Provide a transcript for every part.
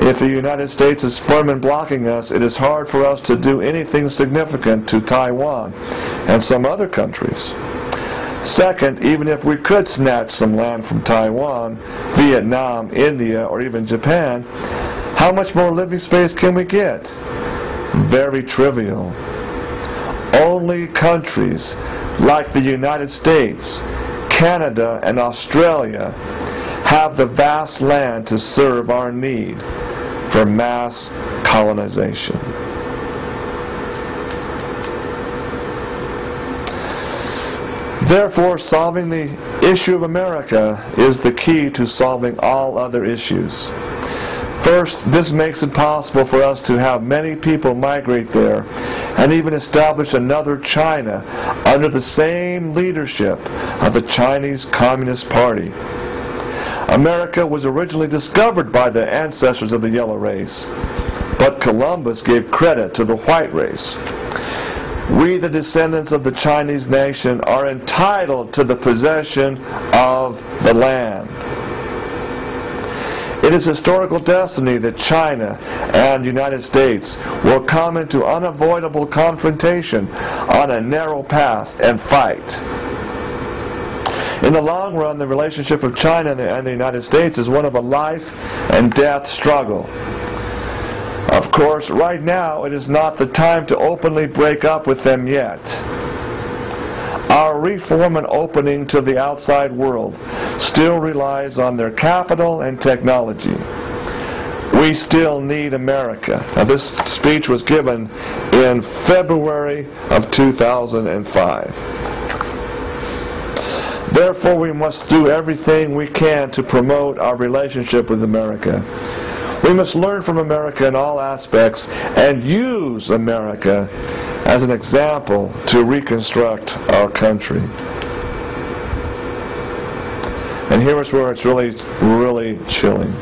If the United States is firm in blocking us, it is hard for us to do anything significant to Taiwan and some other countries. Second, even if we could snatch some land from Taiwan, Vietnam, India, or even Japan, how much more living space can we get? Very trivial. Only countries like the United States, Canada, and Australia have the vast land to serve our need for mass colonization. Therefore, solving the issue of America is the key to solving all other issues. First, this makes it possible for us to have many people migrate there and even establish another China under the same leadership of the Chinese Communist Party. America was originally discovered by the ancestors of the yellow race, but Columbus gave credit to the white race. We, the descendants of the Chinese nation, are entitled to the possession of the land. It is historical destiny that China and the United States will come into unavoidable confrontation on a narrow path and fight. In the long run, the relationship of China and the United States is one of a life and death struggle. Of course, right now, it is not the time to openly break up with them yet. Our reform and opening to the outside world still relies on their capital and technology. We still need America. Now, this speech was given in February of 2005. Therefore, we must do everything we can to promote our relationship with America. We must learn from America in all aspects and use America as an example to reconstruct our country. And here's where it's really chilling.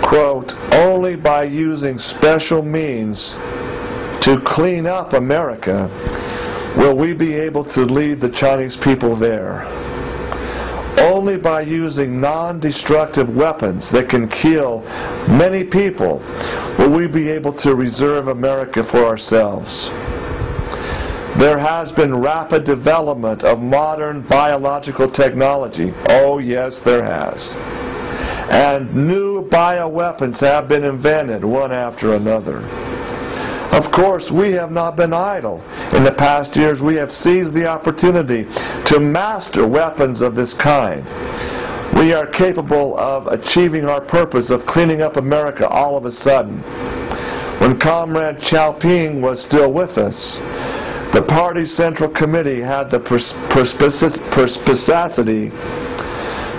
Quote, only by using special means to clean up America will we be able to lead the Chinese people there. Only by using non-destructive weapons that can kill many people will we be able to reserve America for ourselves. There has been rapid development of modern biological technology. Oh yes, there has. And new bioweapons have been invented one after another. Of course, we have not been idle. In the past years, we have seized the opportunity to master weapons of this kind. We are capable of achieving our purpose of cleaning up America all of a sudden. When Comrade Xiaoping was still with us, the party's Central Committee had the perspicacity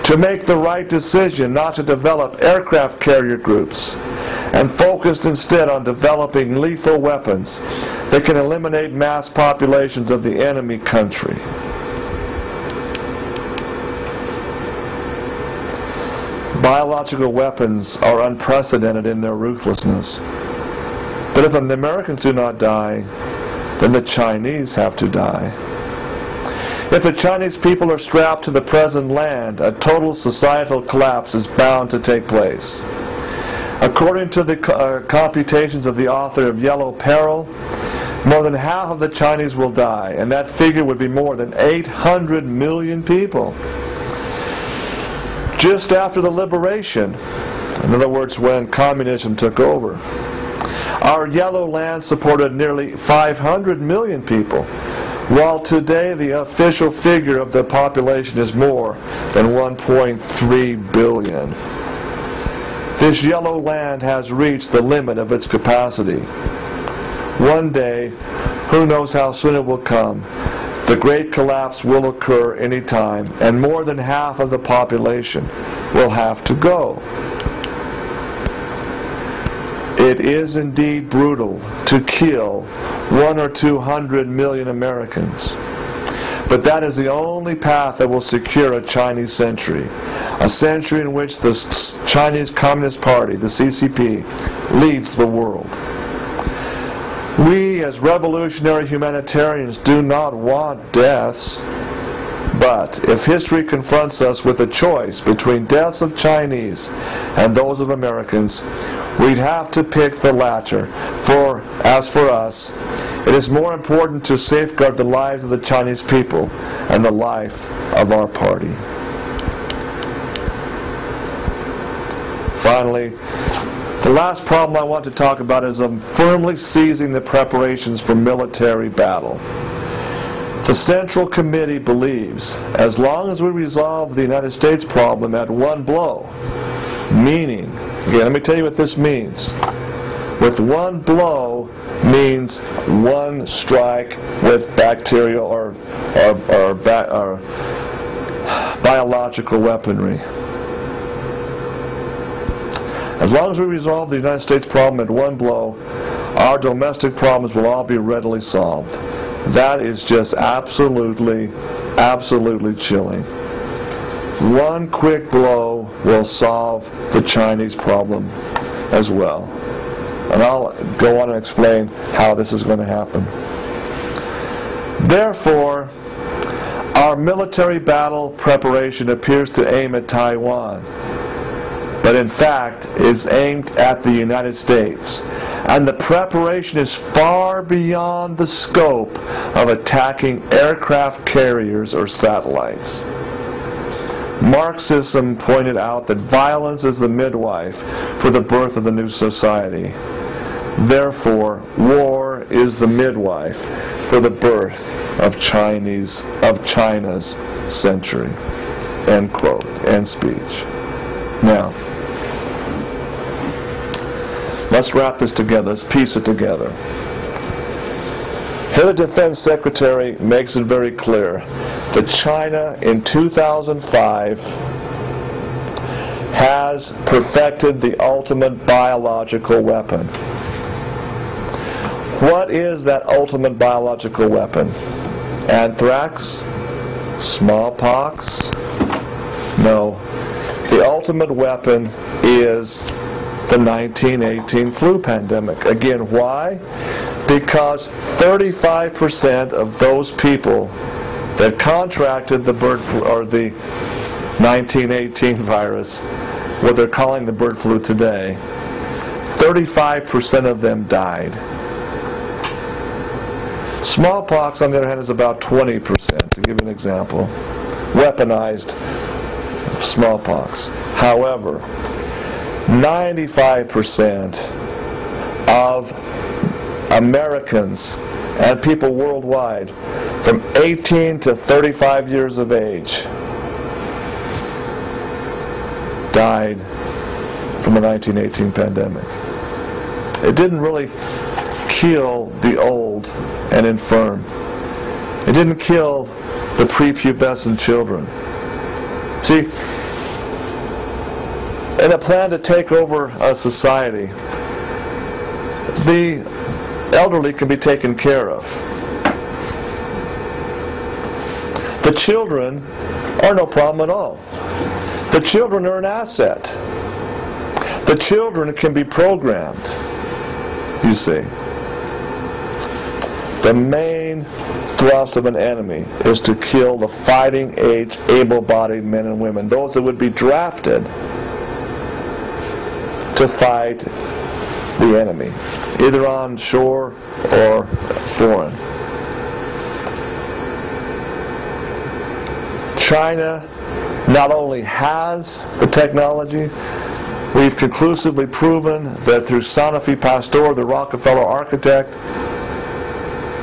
to make the right decision not to develop aircraft carrier groups and focused instead on developing lethal weapons that can eliminate mass populations of the enemy country. Biological weapons are unprecedented in their ruthlessness. But if the Americans do not die, then the Chinese have to die. If the Chinese people are strapped to the present land, a total societal collapse is bound to take place. According to the computations of the author of Yellow Peril, more than half of the Chinese will die, and that figure would be more than 800 million people. Just after the liberation, in other words, when communism took over, our yellow land supported nearly 500 million people, while today the official figure of the population is more than 1.3 billion. This yellow land has reached the limit of its capacity. One day, who knows how soon it will come, the great collapse will occur any time, and more than half of the population will have to go. It is indeed brutal to kill 100 or 200 million Americans. But that is the only path that will secure a Chinese century. A century in which the Chinese Communist Party, the CCP, leads the world. We as revolutionary humanitarians do not want deaths. But if history confronts us with a choice between deaths of Chinese and those of Americans, we'd have to pick the latter. As for us, it is more important to safeguard the lives of the Chinese people and the life of our party. Finally, the last problem I want to talk about is firmly seizing the preparations for military battle. The Central Committee believes, as long as we resolve the United States problem at one blow, meaning, again, let me tell you what this means. With one blow means one strike with bacterial or biological weaponry. As long as we resolve the United States problem at one blow, our domestic problems will all be readily solved. That is just absolutely chilling. One quick blow will solve the Chinese problem as well. And I'll go on and explain how this is going to happen. Therefore, our military battle preparation appears to aim at Taiwan, but in fact is aimed at the United States. And the preparation is far beyond the scope of attacking aircraft carriers or satellites. Marxism pointed out that violence is the midwife for the birth of the new society. Therefore, war is the midwife for the birth of China's century. End quote. End speech. Now, let's wrap this together. Let's piece it together. Here the Defense Secretary makes it very clear that China in 2005 has perfected the ultimate biological weapon. What is that ultimate biological weapon? Anthrax? Smallpox? No. The ultimate weapon is the 1918 flu pandemic. Again, why? Because 35% of those people that contracted the bird flu, or the 1918 virus, what they're calling the bird flu today, 35% of them died. Smallpox, on the other hand, is about 20%, to give you an example. Weaponized smallpox. However, 95% of Americans and people worldwide from 18 to 35 years of age died from the 1918 pandemic. It didn't really kill the old and infirm. It didn't kill the prepubescent children. See, in a plan to take over a society, the elderly can be taken care of. The children are no problem at all. The children are an asset. The children can be programmed, you see. The main thrust of an enemy is to kill the fighting age, able-bodied men and women, those that would be drafted to fight the enemy, either on shore or foreign. China not only has the technology, we've conclusively proven that through Sanofi Pasteur, the Rockefeller architect,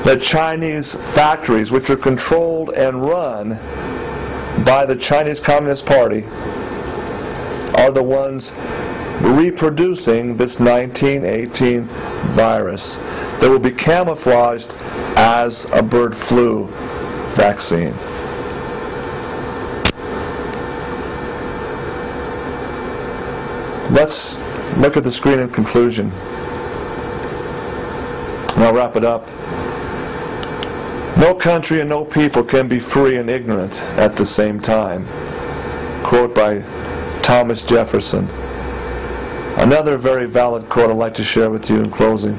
that Chinese factories, which are controlled and run by the Chinese Communist Party, are the ones reproducing this 1918 virus that will be camouflaged as a bird flu vaccine. Let's look at the screen in conclusion, and I'll wrap it up. No country and no people can be free and ignorant at the same time. Quote by Thomas Jefferson. Another very valid quote I'd like to share with you in closing.